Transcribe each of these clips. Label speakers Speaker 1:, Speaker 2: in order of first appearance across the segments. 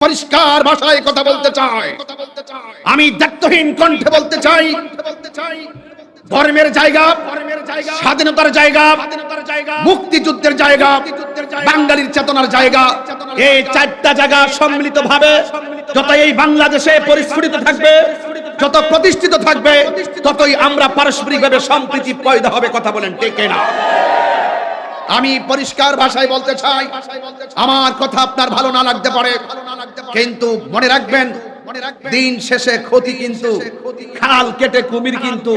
Speaker 1: পরিষ্কার ভাষায় কথা বলতে চাই, আমি দায়িত্বহীন কণ্ঠে বলতে চাই, ধর্মের জায়গা, স্বাধীনতার জায়গা, মুক্তিযুদ্ধের জায়গা, বাঙালির চেতনার জায়গা, এই চারটা জায়গা সম্মিলিতভাবে যত এই বাংলাদেশে পরিস্ফুটিত থাকবে, যত প্রতিষ্ঠিত থাকবে, ততই আমরা পারস্পরিকভাবে সম্প্রীতি পয়দা হবে। কথা বলেন ঠিক না? আমি পরিষ্কার ভাষায় বলতে চাই, আমার কথা আপনার ভালো না লাগতে পারে, কিন্তু মনে রাখবেন দিন শেষে ক্ষতি কিন্তু খাল কেটে কুমির কিন্তু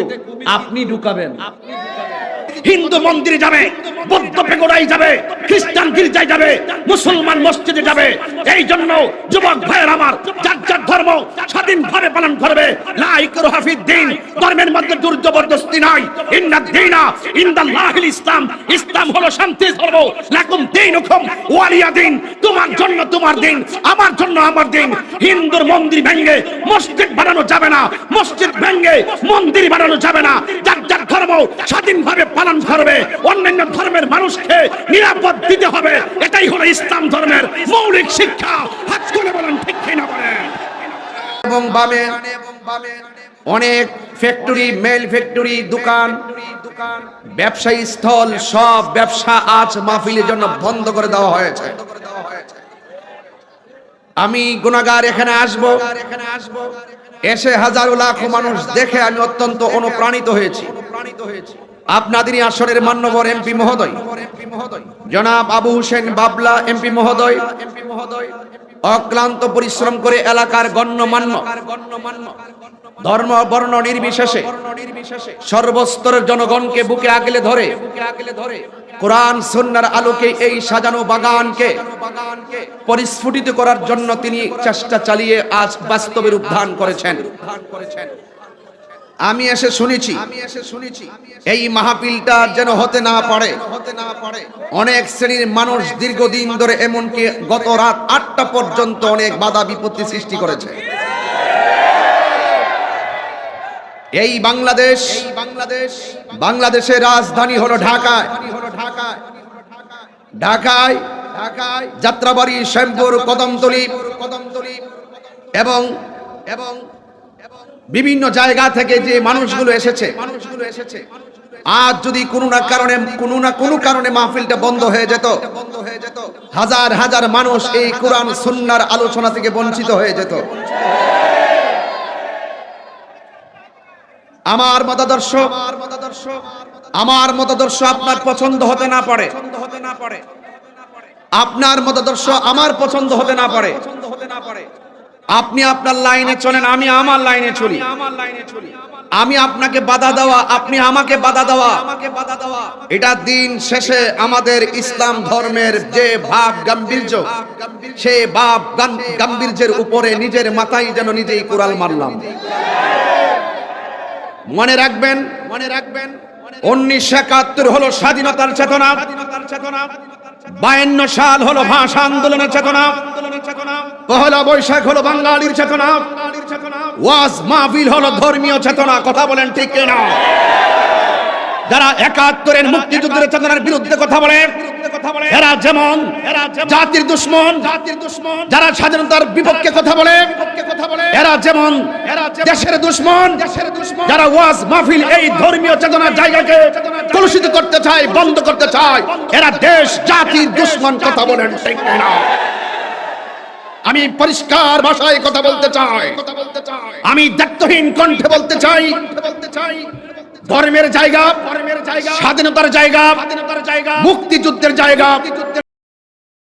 Speaker 1: আপনি ঢুকাবেন। হিন্দু মন্দিরে যাবে, বৌদ্ধ পেগোড়ায় যাবে, খ্রিস্টান গির্জায় যাবে, মুসলমান মসজিদে যাবে। এই জন্য যুবক ভাইয়ের আমার, যার যার ধর্ম স্বাধীনভাবে পালন করবে। লা ইকরাহা ফিদ্দীন, ধর্মের মধ্যে জোর জবরদস্তি নাই। ইন্নাদ দীনা ইনদাল্লাহিল ইসলাম, ইসলাম হলো শান্তির ধর্ম। লাকুম দীনুকুম ওয়ালিয়া দীন, তোমার জন্য তোমার দিন, আমার জন্য আমার দিন। হিন্দুর মন্দির ভেঙে মসজিদ বানানো যাবে না, মসজিদ ভেঙে মন্দির বানানো যাবে না। যার যার ধর্ম স্বাধীনভাবে পালন করবে, অন্যান্য ধর্মের মানুষকে নিরাপদ দিতে হবে। এটাই হলো ইসলাম ধর্মের মৌলিক শিক্ষা। হাত তুলে বলেন ঠিক কিনা বলেন। এবং বামে অনেক ফ্যাক্টরি, মেল ফ্যাক্টরি, দোকান, ব্যবসায়ী স্থল, সব ব্যবসা আজ মাহফিলের জন্য বন্ধ করে দেওয়া হয়েছে। আমি গুনাহগার এখানে আসব, এসে হাজারো লাখো মানুষ দেখে আমি অত্যন্ত অনুপ্রাণিত হয়েছি। আপনাদেরই আসনের মাননীয় এমপি মহোদয় জনাব আবু হোসেন বাবলা এমপি মহোদয় অক্লান্ত পরিশ্রম করে এলাকার গণ্যমান্য ধর্ম বর্ণ নির্বিশেষে সর্বস্তরের জনগণকে বুকে আগলে ধরে কোরআন সুন্নাহর আলোকে এই সাজানো বাগানকে পরিস্ফুটিত করার জন্য তিনি চেষ্টা চালিয়ে আজ বাস্তবে রূপ ধারণ করেছেন। আমি এসে শুনেছি এই মাহফিলটা যেন হতে না পারে। অনেক শ্রেণীর মানুষ দীর্ঘদিন ধরে, এমনকি গত রাত ৮টা পর্যন্ত অনেক বাধা বিপত্তি সৃষ্টি করেছে। এই বাংলাদেশের রাজধানী হলো ঢাকায়। যাত্রাবাড়ি, শ্যামপুর, কদমতলী এবং বিভিন্ন জায়গা থেকে যে মানুষগুলো এসেছে, আজ যদি কোনো কারণে মাহফিলটা বন্ধ হয়ে যেত, হাজার হাজার মানুষ এই কোরআন সুন্নাহর আলোচনা থেকে বঞ্চিত হয়ে যেত। আমার মতাদর্শ আপনার পছন্দ হতে না পারে, আপনার মতাদর্শ আমার পছন্দ হতে না পারে। আপনি আপনার লাইনে চলেন, আমি আমার লাইনে চলি। আমি আপনাকে বাধা দেওয়া, আপনি আমাকে বাধা দেওয়া, এটা দিন শেষে আমাদের ইসলাম ধর্মের যে ভাব গাম্ভীর্য, সেই ভাব গাম্ভীর্যের উপরে নিজের মাথায় যেন নিজেই কুড়াল মারলাম। মনে রাখবেন 1971 হলো স্বাধীনতার চেতনা, 52 সাল হলো ভাষা আন্দোলনের চেতনা, পহেলা বৈশাখ হলো বাঙালির চেতনা, ওয়াজ মাহফিল হলো ধর্মীয় চেতনা। কথা বলেন ঠিক কিনা? যারা 71-এর মুক্তিযুদ্ধের চেতনার বিরুদ্ধে কথা বলে, এরা যেমন জাতির দুশ্মন, যারা স্বাধীনতার বিপক্ষে কথা বলে, এরা যেমন দেশের দুশ্মন, যারা ওয়াজ মাহফিল এই ধর্মীয় চেতনার জায়গাকে কলুষিত করতে চায়, বন্ধ করতে চায়, এরা দেশ জাতির দুশ্মন। কথা বলেন ঠিক কিনা? আমি পরিষ্কার ভাষায় কথা বলতে চাই, আমি দায়িত্বহীন কণ্ঠে বলতে চাই, ধর্মের জায়গা, স্বাধীনতার জায়গা, মুক্তিযুদ্ধের জায়গা,